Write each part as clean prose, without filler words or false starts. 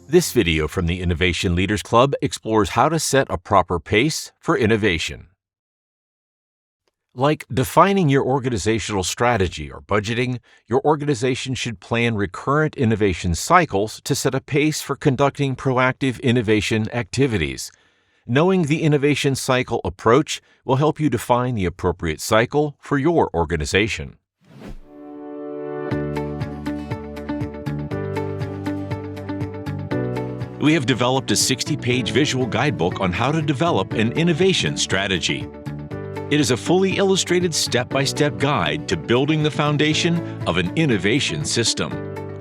This video from the Innovation Leaders Club explores how to set a proper pace for innovation. Like defining your organizational strategy or budgeting, your organization should plan recurrent innovation cycles to set a pace for conducting proactive innovation activities. Knowing the innovation cycle approach will help you define the appropriate cycle for your organization. We have developed a 60-page visual guidebook on how to develop an innovation strategy. It is a fully illustrated step-by-step guide to building the foundation of an innovation system.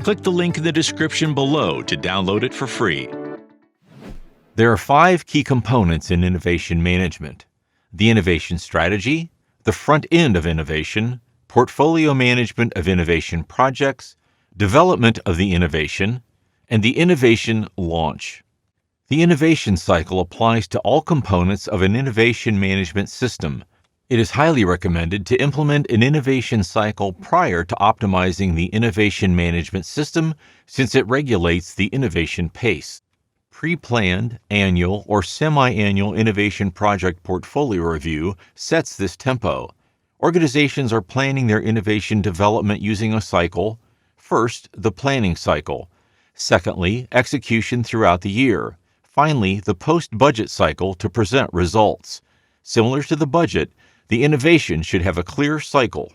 Click the link in the description below to download it for free. There are 5 key components in innovation management: the innovation strategy, the front end of innovation, portfolio management of innovation projects, development of the innovation, and the innovation launch. The innovation cycle applies to all components of an innovation management system. It is highly recommended to implement an innovation cycle prior to optimizing the innovation management system, since it regulates the innovation pace. Pre-planned, annual, or semi-annual innovation project portfolio review sets this tempo. Organizations are planning their innovation development using a cycle. First, the planning cycle. Secondly, execution throughout the year. Finally, the post-budget cycle to present results. Similar to the budget, the innovation should have a clear cycle.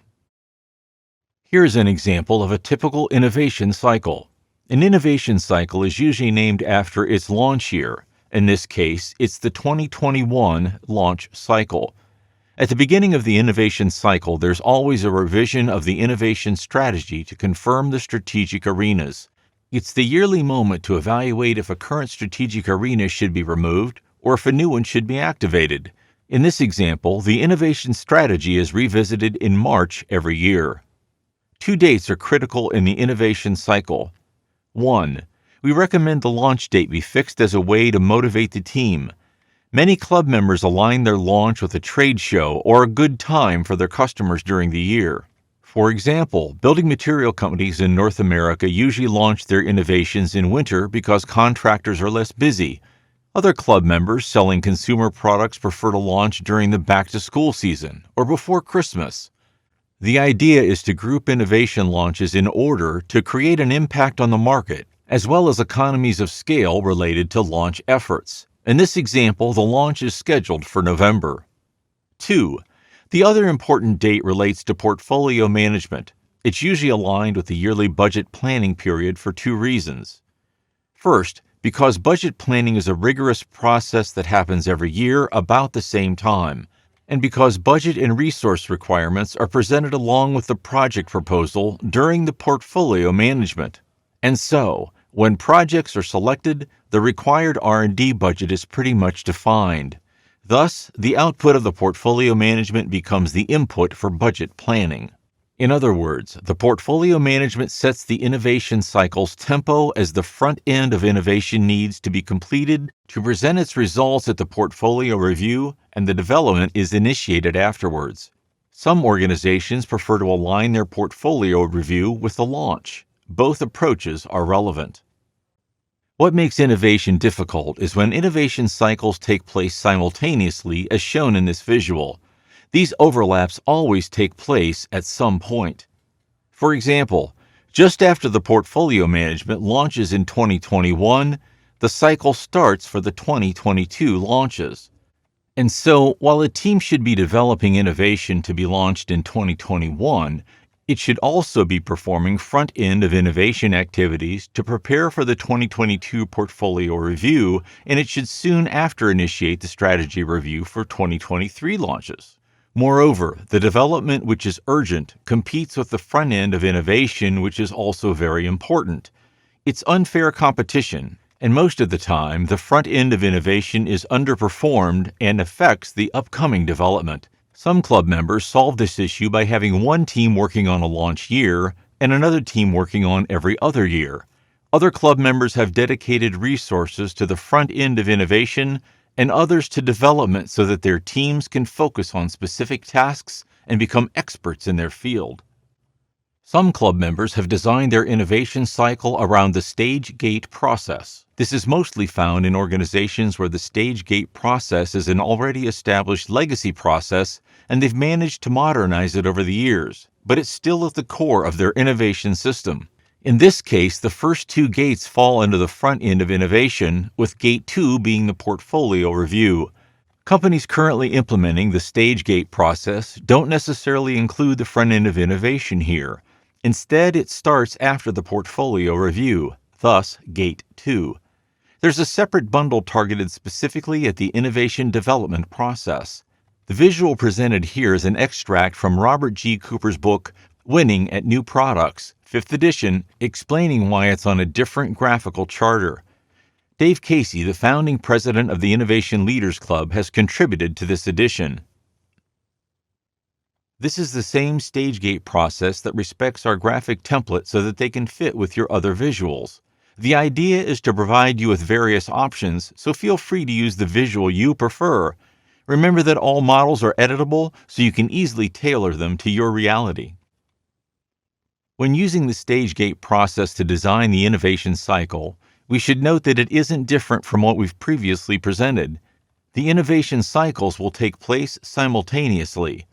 Here's an example of a typical innovation cycle. An innovation cycle is usually named after its launch year. In this case, it's the 2021 launch cycle. At the beginning of the innovation cycle, there's always a revision of the innovation strategy to confirm the strategic arenas. It's the yearly moment to evaluate if a current strategic arena should be removed or if a new one should be activated. In this example, the innovation strategy is revisited in March every year. 2 dates are critical in the innovation cycle. 1. We recommend the launch date be fixed as a way to motivate the team. Many club members align their launch with a trade show or a good time for their customers during the year. For example, building material companies in North America usually launch their innovations in winter because contractors are less busy. Other club members selling consumer products prefer to launch during the back-to-school season or before Christmas. The idea is to group innovation launches in order to create an impact on the market, as well as economies of scale related to launch efforts. In this example, the launch is scheduled for November. 2. The other important date relates to portfolio management. It's usually aligned with the yearly budget planning period for 2 reasons. First, because budget planning is a rigorous process that happens every year about the same time, and because budget and resource requirements are presented along with the project proposal during the portfolio management. And so, when projects are selected, the required R&D budget is pretty much defined. Thus, the output of the portfolio management becomes the input for budget planning. In other words, the portfolio management sets the innovation cycle's tempo as the front end of innovation needs to be completed to present its results at the portfolio review, and the development is initiated afterwards. Some organizations prefer to align their portfolio review with the launch. Both approaches are relevant. What makes innovation difficult is when innovation cycles take place simultaneously, as shown in this visual. These overlaps always take place at some point. For example, just after the portfolio management launches in 2021, the cycle starts for the 2022 launches. And so, while a team should be developing innovation to be launched in 2021, it should also be performing front-end of innovation activities to prepare for the 2022 portfolio review, and it should soon after initiate the strategy review for 2023 launches. Moreover, the development which is urgent competes with the front end of innovation, which is also very important. It's unfair competition, and most of the time, the front end of innovation is underperformed and affects the upcoming development. Some club members solve this issue by having one team working on a launch year and another team working on every other year. Other club members have dedicated resources to the front end of innovation and others to development so that their teams can focus on specific tasks and become experts in their field. Some club members have designed their innovation cycle around the stage gate process. This is mostly found in organizations where the stage gate process is an already established legacy process and they've managed to modernize it over the years, but it's still at the core of their innovation system. In this case, the first two gates fall into the front end of innovation, with Gate 2 being the portfolio review. Companies currently implementing the stage gate process don't necessarily include the front end of innovation here. Instead, it starts after the portfolio review, thus Gate 2. There's a separate bundle targeted specifically at the innovation development process. The visual presented here is an extract from Robert G. Cooper's book, Winning at New Products, 5th edition, explaining why it's on a different graphical charter. Dave Casey, the founding president of the Innovation Leaders Club, has contributed to this edition. This is the same stage gate process that respects our graphic template so that they can fit with your other visuals. The idea is to provide you with various options, so feel free to use the visual you prefer. Remember that all models are editable, so you can easily tailor them to your reality. When using the stage gate process to design the innovation cycle, we should note that it isn't different from what we've previously presented. The innovation cycles will take place simultaneously.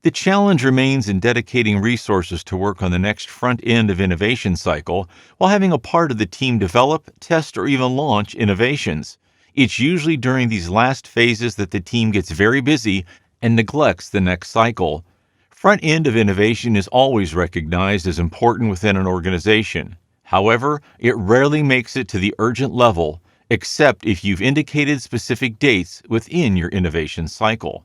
The challenge remains in dedicating resources to work on the next front end of innovation cycle while having a part of the team develop, test, or even launch innovations. It's usually during these last phases that the team gets very busy and neglects the next cycle. Front end of innovation is always recognized as important within an organization. However, it rarely makes it to the urgent level, except if you've indicated specific dates within your innovation cycle.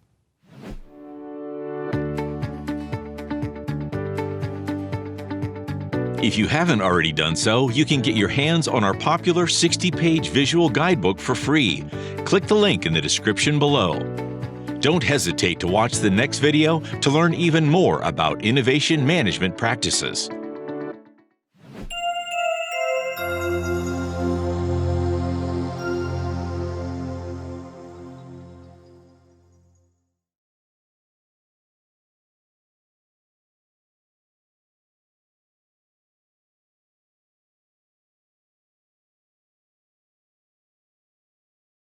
If you haven't already done so, you can get your hands on our popular 60-page visual guidebook for free. Click the link in the description below. Don't hesitate to watch the next video to learn even more about innovation management practices.